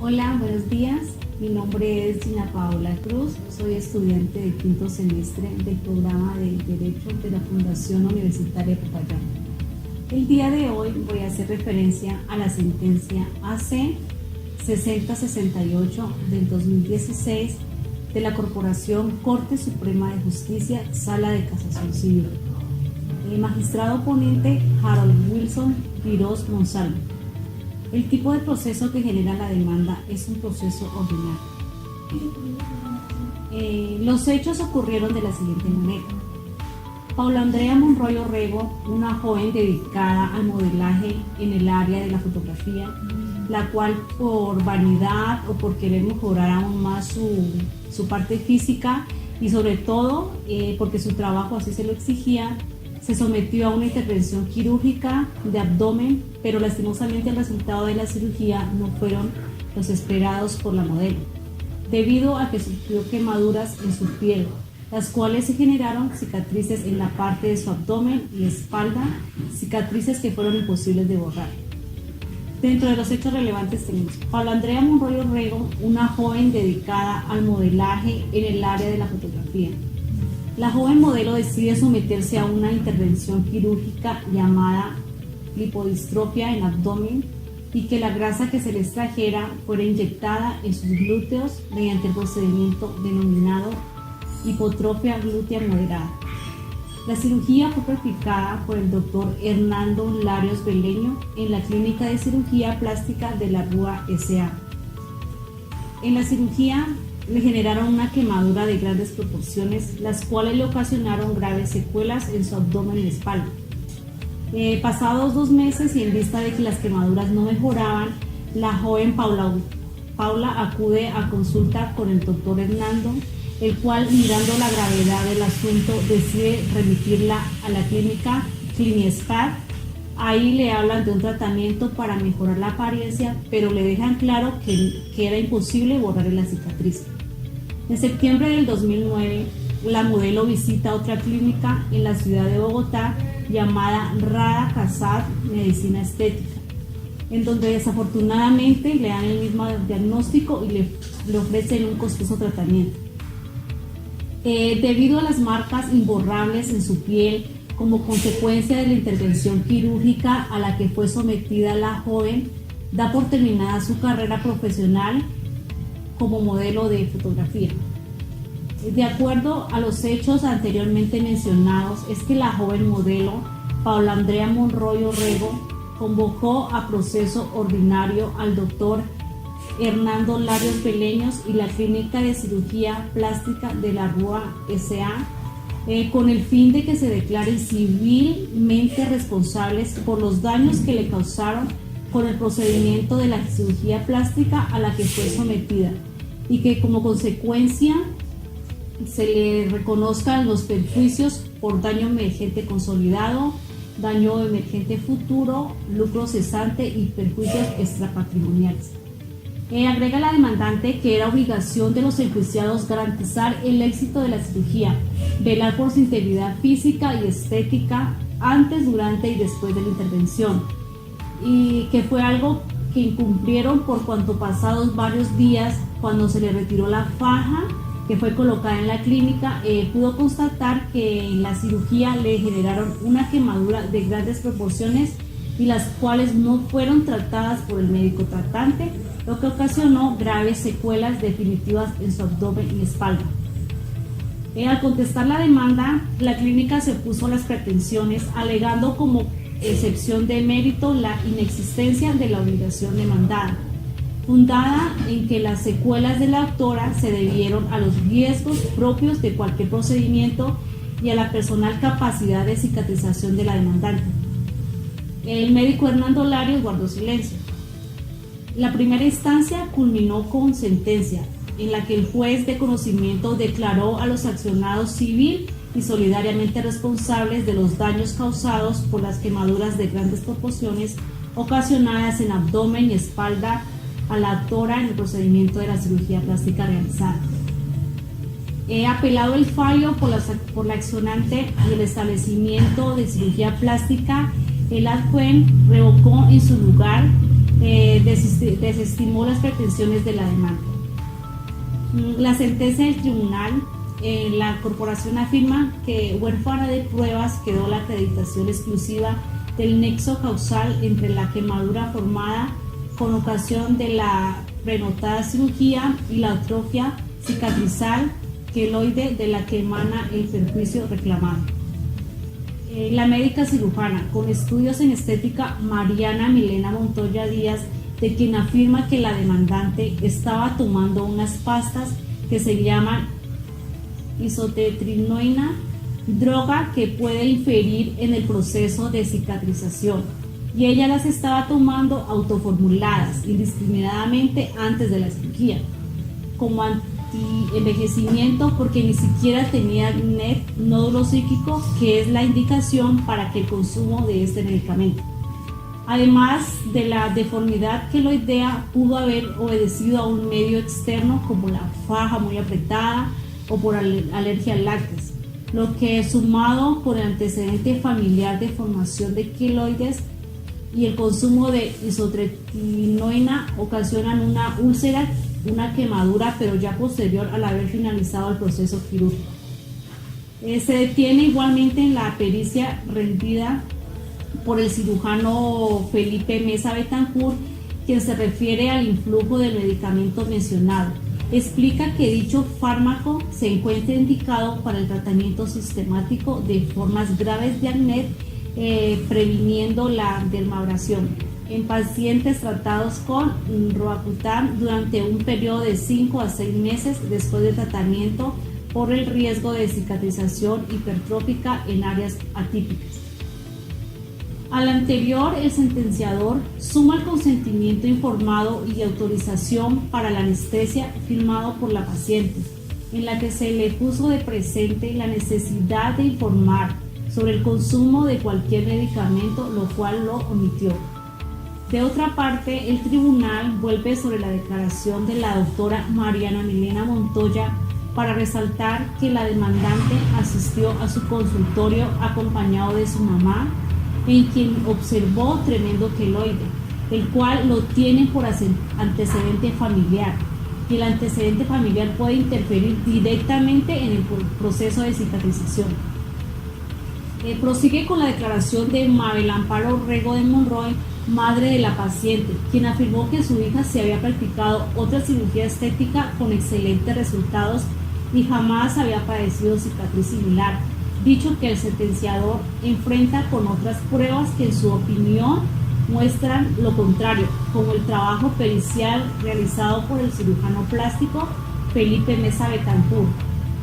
Hola, buenos días. Mi nombre es Gina Paola Cruz. Soy estudiante de quinto semestre del programa de Derecho de la Fundación Universitaria Popayán. El día de hoy voy a hacer referencia a la sentencia AC 6068 del 2016 de la Corporación Corte Suprema de Justicia, Sala de Casación Civil. El magistrado ponente Harold Wilson Quirós Monsalvo. El tipo de proceso que genera la demanda es un proceso ordinario. Los hechos ocurrieron de la siguiente manera. Paula Andrea Monroy Orrego, una joven dedicada al modelaje en el área de la fotografía, la cual por vanidad o por querer mejorar aún más su parte física y sobre todo porque su trabajo así se lo exigía, se sometió a una intervención quirúrgica de abdomen, pero lastimosamente el resultado de la cirugía no fueron los esperados por la modelo, debido a que sufrió quemaduras en su piel, las cuales se generaron cicatrices en la parte de su abdomen y espalda, cicatrices que fueron imposibles de borrar. Dentro de los hechos relevantes tenemos Paula Andrea Monroy Orrego, una joven dedicada al modelaje en el área de la fotografía. La joven modelo decide someterse a una intervención quirúrgica llamada lipodistrofia en abdomen y que la grasa que se le extrajera fuera inyectada en sus glúteos mediante el procedimiento denominado hipotrofia glútea moderada. La cirugía fue practicada por el doctor Hernando Larios Beleño en la Clínica de Cirugía Plástica de la Rúa S.A. En la cirugía le generaron una quemadura de grandes proporciones, las cuales le ocasionaron graves secuelas en su abdomen y espalda. Pasados 2 meses y en vista de que las quemaduras no mejoraban, la joven Paula acude a consulta con el doctor Hernando, el cual, mirando la gravedad del asunto, decide remitirla a la clínica Cliniespad. Ahí le hablan de un tratamiento para mejorar la apariencia, pero le dejan claro que era imposible borrar la cicatriz. En septiembre del 2009, la modelo visita otra clínica en la ciudad de Bogotá llamada Rada Casad Medicina Estética, en donde desafortunadamente le dan el mismo diagnóstico y le ofrecen un costoso tratamiento. Debido a las marcas imborrables en su piel, como consecuencia de la intervención quirúrgica a la que fue sometida la joven, da por terminada su carrera profesional como modelo de fotografía. De acuerdo a los hechos anteriormente mencionados, es que la joven modelo Paula Andrea Monroy Orrego convocó a proceso ordinario al doctor Hernando Larios Beleños y la Clínica de Cirugía Plástica de la Rúa S.A. Con el fin de que se declaren civilmente responsables por los daños que le causaron con el procedimiento de la cirugía plástica a la que fue sometida y que como consecuencia se le reconozcan los perjuicios por daño emergente consolidado, daño emergente futuro, lucro cesante y perjuicios extrapatrimoniales. Agrega la demandante que era obligación de los enjuiciados garantizar el éxito de la cirugía, velar por su integridad física y estética antes, durante y después de la intervención, y que fue algo que incumplieron por cuanto pasados varios días, cuando se le retiró la faja que fue colocada en la clínica, pudo constatar que en la cirugía le generaron una quemadura de grandes proporciones y las cuales no fueron tratadas por el médico tratante, lo que ocasionó graves secuelas definitivas en su abdomen y espalda. Al contestar la demanda, la clínica se opuso a las pretensiones, alegando como excepción de mérito la inexistencia de la obligación demandada, fundada en que las secuelas de la autora se debieron a los riesgos propios de cualquier procedimiento y a la personal capacidad de cicatrización de la demandante. El médico Hernando Larios guardó silencio. La primera instancia culminó con sentencia, en la que el juez de conocimiento declaró a los accionados civil y solidariamente responsables de los daños causados por las quemaduras de grandes proporciones ocasionadas en abdomen y espalda a la autora en el procedimiento de la cirugía plástica realizada. He apelado el fallo por la accionante y el establecimiento de cirugía plástica. El juez revocó en su lugar desestimó las pretensiones de la demanda. La sentencia del tribunal, la corporación afirma que huérfana de pruebas quedó la acreditación exclusiva del nexo causal entre la quemadura formada con ocasión de la prenotada cirugía y la atrofia cicatrizal queloide de la que emana el perjuicio reclamado. La médica cirujana con estudios en estética Mariana Milena Montoya Díaz, de quien afirma que la demandante estaba tomando unas pastas que se llaman isotetrinoína, droga que puede inferir en el proceso de cicatrización, y ella las estaba tomando autoformuladas indiscriminadamente antes de la cirugía, como anti-envejecimiento, porque ni siquiera tenía nódulo psíquico, que es la indicación para que el consumo de este medicamento. Además de la deformidad queloidea, pudo haber obedecido a un medio externo como la faja muy apretada o por alergia al lácteos, lo que sumado con el antecedente familiar de formación de queloides y el consumo de isotretinoína ocasionan una úlcera, una quemadura, pero ya posterior al haber finalizado el proceso quirúrgico. Se detiene igualmente en la pericia rendida por el cirujano Felipe Mesa Betancourt, quien se refiere al influjo del medicamento mencionado. Explica que dicho fármaco se encuentra indicado para el tratamiento sistemático de formas graves de acné, previniendo la dermabrasión en pacientes tratados con Roacutan durante un periodo de 5 a 6 meses después del tratamiento por el riesgo de cicatrización hipertrófica en áreas atípicas. Al anterior, el sentenciador suma el consentimiento informado y autorización para la anestesia firmado por la paciente, en la que se le puso de presente la necesidad de informar sobre el consumo de cualquier medicamento, lo cual lo omitió. De otra parte, el tribunal vuelve sobre la declaración de la doctora Mariana Milena Montoya para resaltar que la demandante asistió a su consultorio acompañado de su mamá, en quien observó tremendo queloide, el cual lo tiene por antecedente familiar, y el antecedente familiar puede interferir directamente en el proceso de cicatrización. Prosigue con la declaración de Mabel Amparo Rego de Monroy, madre de la paciente, quien afirmó que su hija se había practicado otra cirugía estética con excelentes resultados y jamás había padecido cicatriz similar. Dicho que el sentenciador enfrenta con otras pruebas que en su opinión muestran lo contrario, como el trabajo pericial realizado por el cirujano plástico Felipe Mesa Betancourt,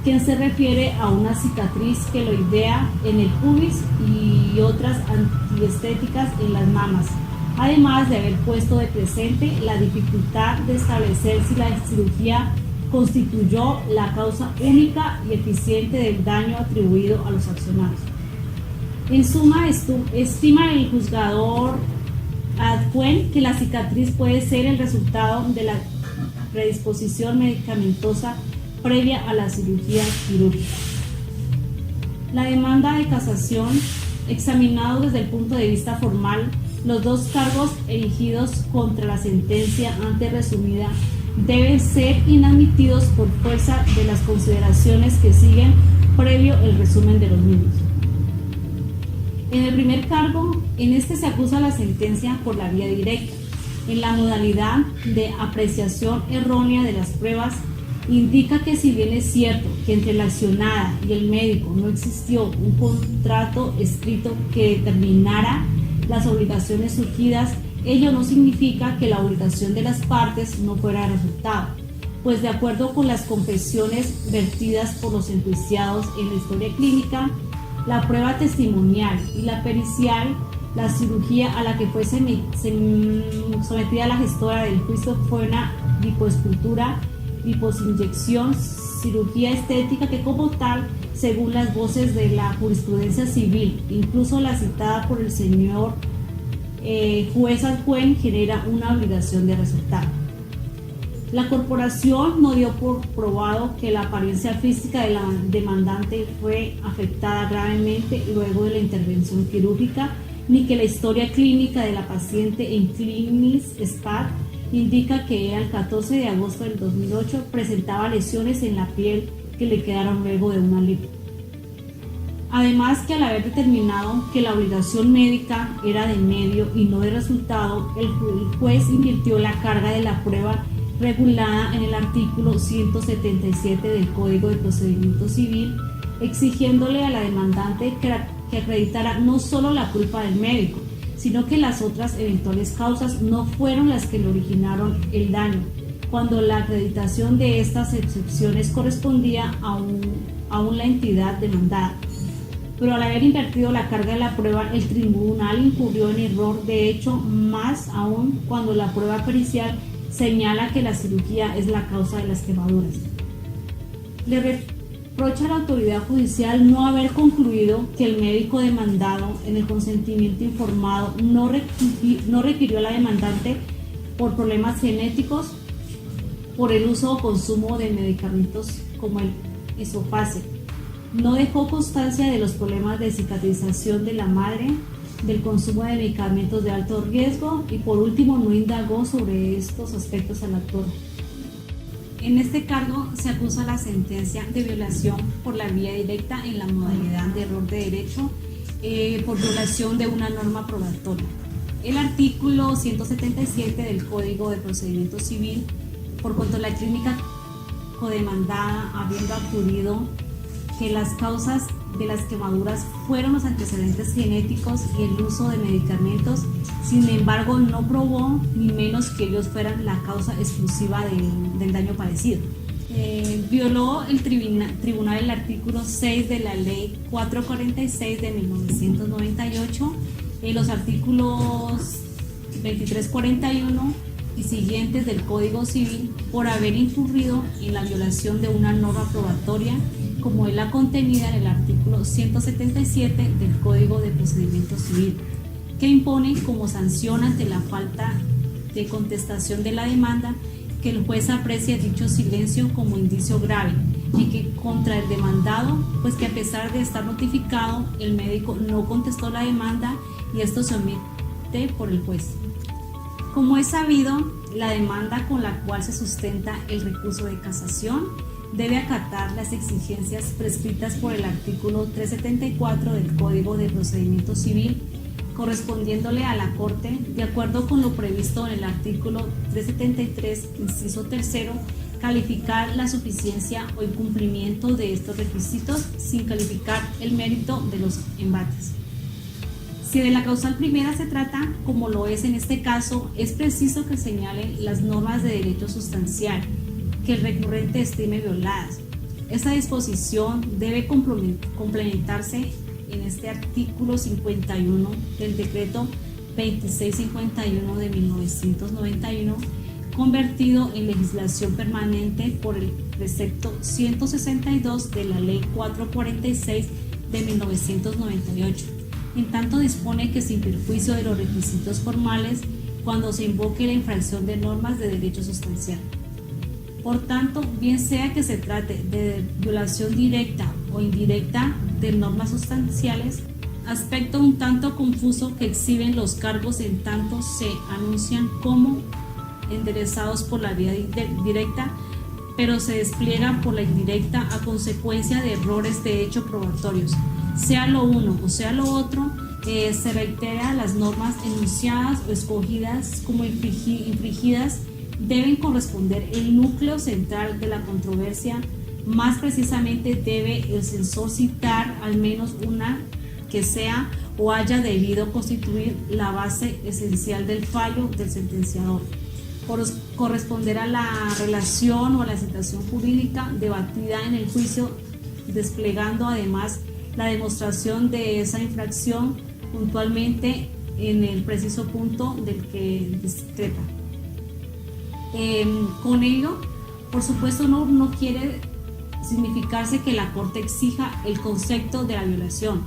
quien se refiere a una cicatriz queloidea en el pubis y otras antiestéticas en las mamas, además de haber puesto de presente la dificultad de establecer si la cirugía constituyó la causa única y eficiente del daño atribuido a los accionados. En suma, estima el juzgador Adcuen que la cicatriz puede ser el resultado de la predisposición medicamentosa previa a la cirugía quirúrgica. La demanda de casación, examinado desde el punto de vista formal, los dos cargos erigidos contra la sentencia antes resumida deben ser inadmitidos por fuerza de las consideraciones que siguen previo el resumen de los mismos. En el primer cargo, en este se acusa la sentencia por la vía directa. En la modalidad de apreciación errónea de las pruebas, indica que si bien es cierto que entre la accionada y el médico no existió un contrato escrito que determinara las obligaciones surgidas, ello no significa que la obligación de las partes no fuera resultado, pues de acuerdo con las confesiones vertidas por los enjuiciados en la historia clínica, la prueba testimonial y la pericial, la cirugía a la que fue sometida la gestora del juicio fue una lipoescultura, liposinyección, cirugía estética que como tal, según las voces de la jurisprudencia civil, incluso la citada por el señor juez Adcuen, genera una obligación de resultado. La corporación no dio por probado que la apariencia física de la demandante fue afectada gravemente luego de la intervención quirúrgica ni que la historia clínica de la paciente en Clinis SPAD indica que el 14 de agosto del 2008 presentaba lesiones en la piel que le quedaron luego de una lipo. Además que al haber determinado que la obligación médica era de medio y no de resultado, el juez invirtió la carga de la prueba regulada en el artículo 177 del Código de Procedimiento Civil, exigiéndole a la demandante que acreditara no solo la culpa del médico, sino que las otras eventuales causas no fueron las que le originaron el daño, cuando la acreditación de estas excepciones correspondía a la entidad demandada. Pero al haber invertido la carga de la prueba, el tribunal incurrió en error, de hecho, más aún cuando la prueba pericial señala que la cirugía es la causa de las quemaduras. Le reprocha a la autoridad judicial no haber concluido que el médico demandado, en el consentimiento informado, no requirió a la demandante por problemas genéticos por el uso o consumo de medicamentos como el isofase. No dejó constancia de los problemas de cicatrización de la madre, del consumo de medicamentos de alto riesgo y por último no indagó sobre estos aspectos al actor. En este cargo se acusa la sentencia de violación por la vía directa en la modalidad de error de derecho por violación de una norma probatoria. El artículo 177 del Código de Procedimiento Civil, por cuanto la clínica codemandada habiendo acudido que las causas de las quemaduras fueron los antecedentes genéticos y el uso de medicamentos, sin embargo no probó ni menos que ellos fueran la causa exclusiva del daño padecido. Violó el tribunal el artículo 6 de la ley 446 de 1998, los artículos 2341 y siguientes del Código Civil por haber incurrido en la violación de una norma probatoria como es la contenida en el artículo 177 del Código de Procedimiento Civil, que impone como sanción ante la falta de contestación de la demanda que el juez aprecie dicho silencio como indicio grave y que contra el demandado, pues que a pesar de estar notificado, el médico no contestó la demanda y esto se omite por el juez. Como es sabido, la demanda con la cual se sustenta el recurso de casación debe acatar las exigencias prescritas por el artículo 374 del Código de Procedimiento Civil, correspondiéndole a la Corte, de acuerdo con lo previsto en el artículo 373, inciso tercero, calificar la suficiencia o incumplimiento de estos requisitos sin calificar el mérito de los embates. Si de la causal primera se trata, como lo es en este caso, es preciso que señalen las normas de derecho sustancial que el recurrente estime violadas. Esta disposición debe complementarse en este artículo 51 del decreto 2651 de 1991, convertido en legislación permanente por el precepto 162 de la ley 446 de 1998. En tanto dispone que sin perjuicio de los requisitos formales, cuando se invoque la infracción de normas de derecho sustancial. Por tanto, bien sea que se trate de violación directa o indirecta de normas sustanciales, aspecto un tanto confuso que exhiben los cargos en tanto se anuncian como enderezados por la vía directa, pero se despliegan por la indirecta a consecuencia de errores de hecho probatorios. Sea lo uno o sea lo otro, se reitera las normas enunciadas o escogidas como infringidas deben corresponder el núcleo central de la controversia. Más precisamente debe el censor citar al menos una que sea o haya debido constituir la base esencial del fallo del sentenciador, por corresponder a la relación o a la situación jurídica debatida en el juicio, desplegando además la demostración de esa infracción puntualmente en el preciso punto del que discrepa. Con ello, por supuesto, no quiere significarse que la Corte exija el concepto de la violación,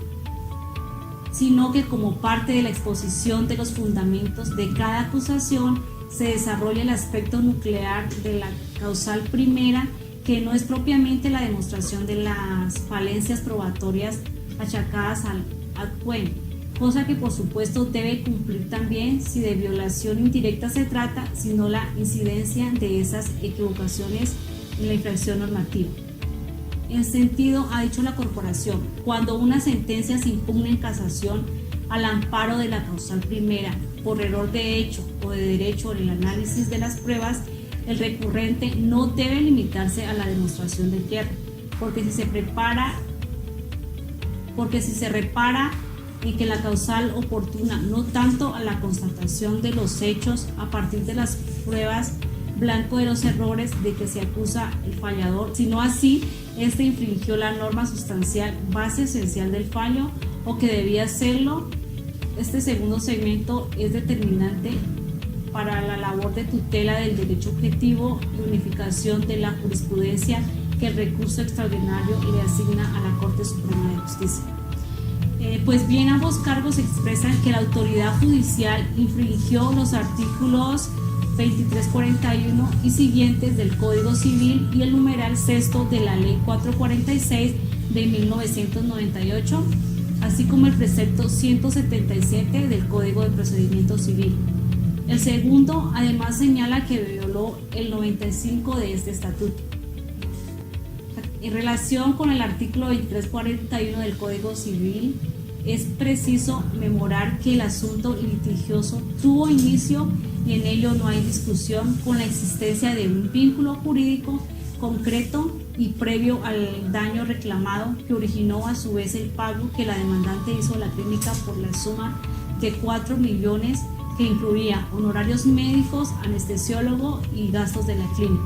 sino que como parte de la exposición de los fundamentos de cada acusación se desarrolla el aspecto nuclear de la causal primera, que no es propiamente la demostración de las falencias probatorias achacadas al ad quem, cosa que por supuesto debe cumplir también si de violación indirecta se trata, sino la incidencia de esas equivocaciones en la infracción normativa. En sentido, ha dicho la Corporación, cuando una sentencia se impugna en casación al amparo de la causal primera por error de hecho o de derecho en el análisis de las pruebas, el recurrente no debe limitarse a la demostración del yerro, porque si se repara en que la causal oportuna, no tanto a la constatación de los hechos a partir de las pruebas blanco de los errores de que se acusa el fallador, sino así este infringió la norma sustancial base esencial del fallo o que debía hacerlo. Este segundo segmento es determinante para la labor de tutela del derecho objetivo y unificación de la jurisprudencia que el recurso extraordinario le asigna a la Corte Suprema de Justicia. Pues bien, ambos cargos expresan que la autoridad judicial infringió los artículos 2341 y siguientes del Código Civil y el numeral sexto de la Ley 446 de 1998, así como el precepto 177 del Código de Procedimiento Civil. El segundo, además, señala que violó el 95 de este estatuto. En relación con el artículo 2341 del Código Civil, es preciso memorar que el asunto litigioso tuvo inicio y en ello no hay discusión con la existencia de un vínculo jurídico concreto y previo al daño reclamado que originó a su vez el pago que la demandante hizo a la clínica por la suma de 4 millones que incluía honorarios médicos, anestesiólogo y gastos de la clínica.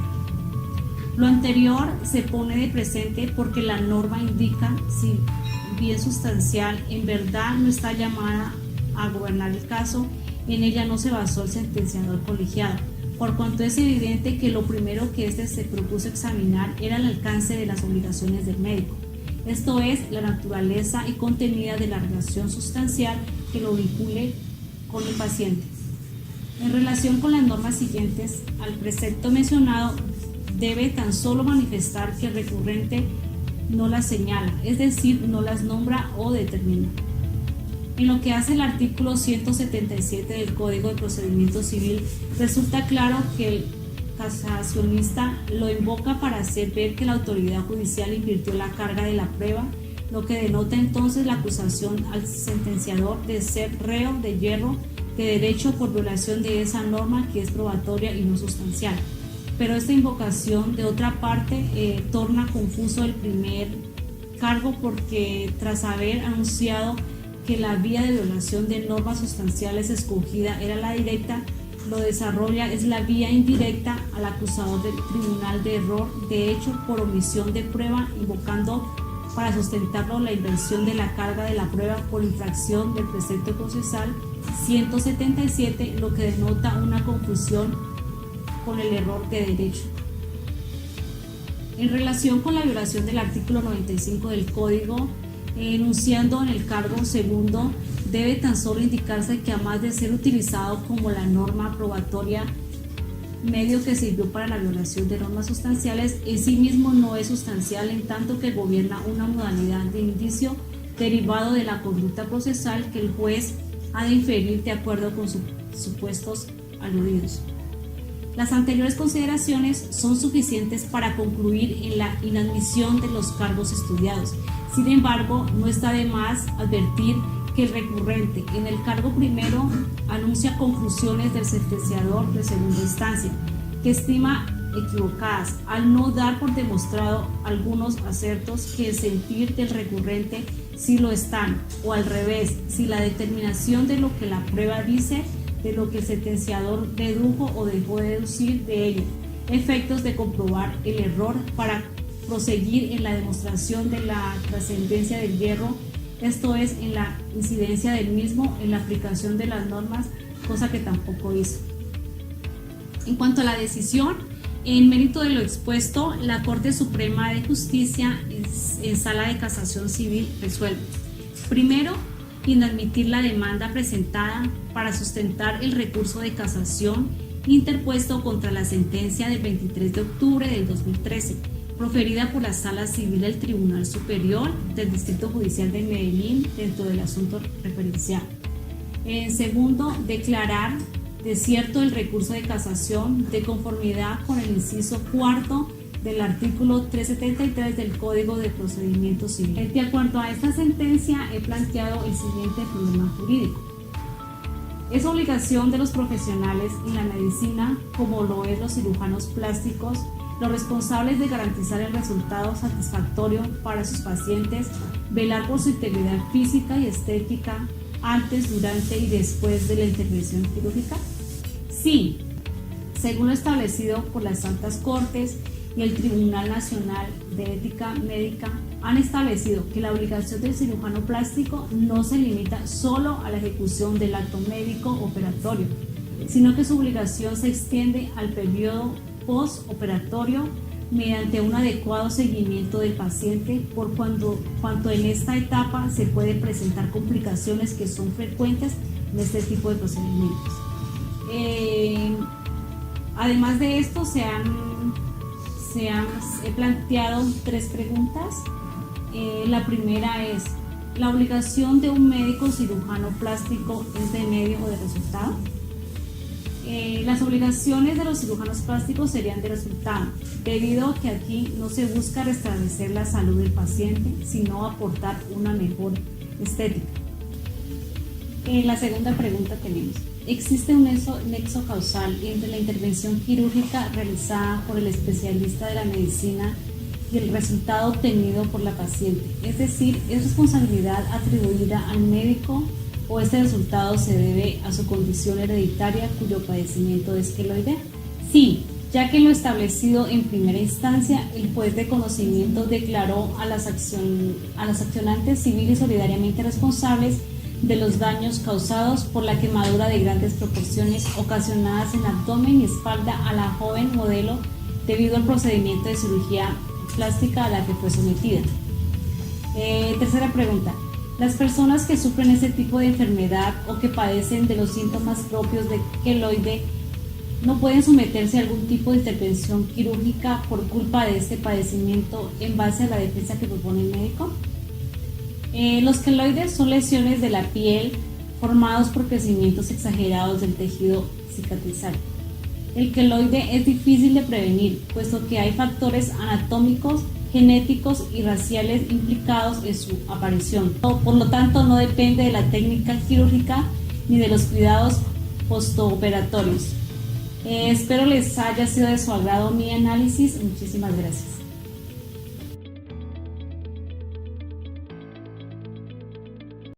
Lo anterior se pone de presente porque la norma indica si bien sustancial en verdad no está llamada a gobernar el caso, en ella no se basó el sentenciador colegiado, por cuanto es evidente que lo primero que éste se propuso examinar era el alcance de las obligaciones del médico, esto es, la naturaleza y contenida de la relación sustancial que lo vincule con el paciente. En relación con las normas siguientes, al precepto mencionado debe tan solo manifestar que el recurrente no las señala, es decir, no las nombra o determina. En lo que hace el artículo 177 del Código de Procedimiento Civil, resulta claro que el casacionista lo invoca para hacer ver que la autoridad judicial invirtió la carga de la prueba, lo que denota entonces la acusación al sentenciador de ser reo de yerro de derecho por violación de esa norma que es probatoria y no sustancial. Pero esta invocación, de otra parte, torna confuso el primer cargo porque tras haber anunciado que la vía de violación de normas sustanciales escogida era la directa, lo desarrolla es la vía indirecta al acusador del tribunal de error de hecho por omisión de prueba, invocando para sustentarlo la inversión de la carga de la prueba por infracción del precepto procesal 177, lo que denota una confusión con el error de derecho. En relación con la violación del artículo 95 del Código, enunciando en el cargo segundo, debe tan solo indicarse que además de ser utilizado como la norma probatoria, medio que sirvió para la violación de normas sustanciales, en sí mismo no es sustancial en tanto que gobierna una modalidad de indicio derivado de la conducta procesal que el juez ha de inferir de acuerdo con sus supuestos aludidos. Las anteriores consideraciones son suficientes para concluir en la inadmisión de los cargos estudiados. Sin embargo, no está de más advertir que el recurrente en el cargo primero anuncia conclusiones del sentenciador de segunda instancia, que estima equivocadas, al no dar por demostrado algunos acertos que el sentir del recurrente sí lo están, o al revés, si la determinación de lo que la prueba dice de lo que el sentenciador dedujo o dejó de deducir de ello, efectos de comprobar el error para proseguir en la demostración de la trascendencia del yerro, esto es, en la incidencia del mismo en la aplicación de las normas, cosa que tampoco hizo. En cuanto a la decisión, en mérito de lo expuesto, la Corte Suprema de Justicia en Sala de Casación Civil resuelve: primero, inadmitir la demanda presentada para sustentar el recurso de casación interpuesto contra la sentencia del 23 de octubre del 2013, proferida por la Sala Civil del Tribunal Superior del Distrito Judicial de Medellín dentro del asunto referencial. En segundo, declarar desierto el recurso de casación de conformidad con el inciso cuarto del artículo 373 del Código de Procedimiento Civil. De acuerdo a esta sentencia, he planteado el siguiente problema jurídico. Es obligación de los profesionales en la medicina, como lo es los cirujanos plásticos, los responsables de garantizar el resultado satisfactorio para sus pacientes, velar por su integridad física y estética antes, durante y después de la intervención quirúrgica. Sí, según lo establecido por las Santas Cortes y el Tribunal Nacional de Ética Médica, han establecido que la obligación del cirujano plástico no se limita solo a la ejecución del acto médico operatorio, sino que su obligación se extiende al periodo postoperatorio mediante un adecuado seguimiento del paciente, por cuanto en esta etapa se pueden presentar complicaciones que son frecuentes en este tipo de procedimientos. Además de esto, he planteado 3 preguntas. La primera es: ¿la obligación de un médico cirujano plástico es de medio o de resultado? Las obligaciones de los cirujanos plásticos serían de resultado, debido a que aquí no se busca restablecer la salud del paciente, sino aportar una mejor estética. La segunda pregunta tenemos: ¿existe un nexo causal entre la intervención quirúrgica realizada por el especialista de la medicina y el resultado obtenido por la paciente? Es decir, ¿es responsabilidad atribuida al médico o este resultado se debe a su condición hereditaria cuyo padecimiento es queloide? Sí, ya que en lo establecido en primera instancia, el juez de conocimiento declaró a las accionantes civil y solidariamente responsables de los daños causados por la quemadura de grandes proporciones ocasionadas en abdomen y espalda a la joven modelo debido al procedimiento de cirugía plástica a la que fue sometida. Tercera pregunta: ¿las personas que sufren este tipo de enfermedad o que padecen de los síntomas propios de queloide no pueden someterse a algún tipo de intervención quirúrgica por culpa de este padecimiento en base a la defensa que propone el médico? Los queloides son lesiones de la piel formados por crecimientos exagerados del tejido cicatrizal. El queloide es difícil de prevenir, puesto que hay factores anatómicos, genéticos y raciales implicados en su aparición. Por lo tanto, no depende de la técnica quirúrgica ni de los cuidados postoperatorios. Espero les haya sido de su agrado mi análisis. Muchísimas gracias.